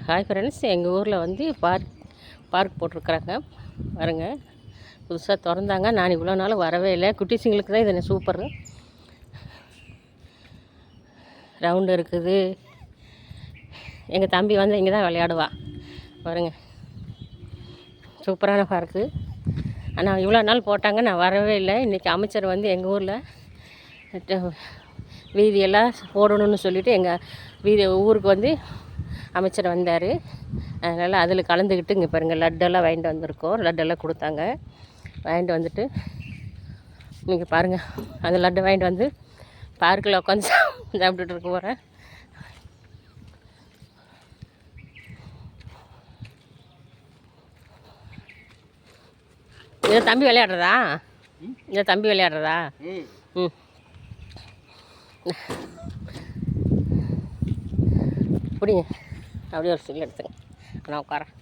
Hi friends, எங்கள் ஊரில் வந்து பார்க் போட்டிருக்குறாங்க பாருங்க. புதுசாக திறந்தாங்க. நான் இவ்வளோ நாள் வரவே இல்லை. குட்டிஸுங்களுக்கு தான் இது சூப்பர். ரவுண்டு இருக்குது. எங்கள் தம்பி வந்து இங்கே தான் விளையாடுவா பாருங்க. சூப்பரான பார்க்கு. ஆனால் இவ்வளோ நாள் போட்டாங்க, நான் வரவே இல்லை. இன்றைக்கி அமைச்சர் வந்து எங்கள் ஊரில் வீதியெல்லாம் போடணும்னு சொல்லிவிட்டு எங்கள் ஊருக்கு வந்து அமைச்சர் வந்தார். அதனால் அதில் கலந்துக்கிட்டு இங்கே பாருங்கள், லட்டெல்லாம் வாங்கிட்டு வந்திருக்கோம். லட்டெல்லாம் கொடுத்தாங்க. வாங்கிட்டு வந்துட்டு நீங்கள் பாருங்கள், அந்த லட்டு வாங்கிட்டு வந்து பார்க்கில் உட்காந்து சாப்பிட்டுட்டு இருக்க போகிறேன். இதை தம்பி விளையாடுறதா? இதை தம்பி விளையாடுறதா? ம். பிடிங்க, அப்படியே ஒரு சில்லு எடுத்துங்க. நான் உட்காரேன்.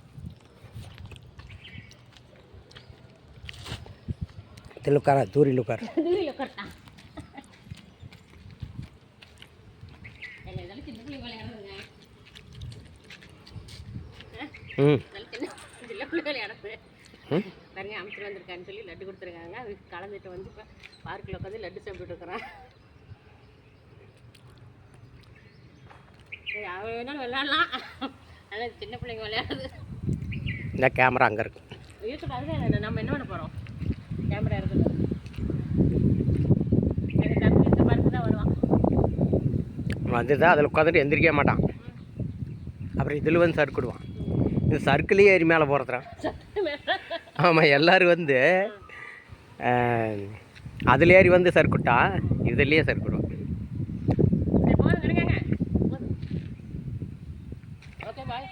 உட்கார தூரில் உட்கார தூரில் உட்காரா. சின்ன பிள்ளை விளையாடுறதுங்க. சின்ன பிள்ளை விளையாடுறது பாருங்க. அமைச்சர் வந்திருக்கான்னு சொல்லி லட்டு கொடுத்துருக்காங்க. அதுக்கு கலந்துட்டு வந்து இப்போ பார்க்கில் உட்காந்து லட்டு சாப்பிட்டுட்டு இருக்கிறேன். அவன் வேணாலும் விளையாடலாம். ஆனால் சின்ன பிள்ளைங்க விளையாடுறது. இந்த கேமரா அங்கே இருக்கு. இருக்குது. அதுதான் நம்ம என்ன பண்ண போகிறோம்? கேமரா இருக்குது. எங்கள் தம்பி இந்த பார்க்கு தான் வருவான். வந்துதான் அதில் உட்காந்துட்டு எந்திரிக்க மாட்டான். அப்புறம் இதில் வந்து சறுக்கிடுவான். இது சர்க்கிளையே ஏறி மேலே போகிறதுறான். ஆமாம், எல்லோரும் வந்து அதில் ஏறி வந்து சறுக்கிட்டான், இதுலேயே சறுக்கிடுவான். ஓகே, பாய்.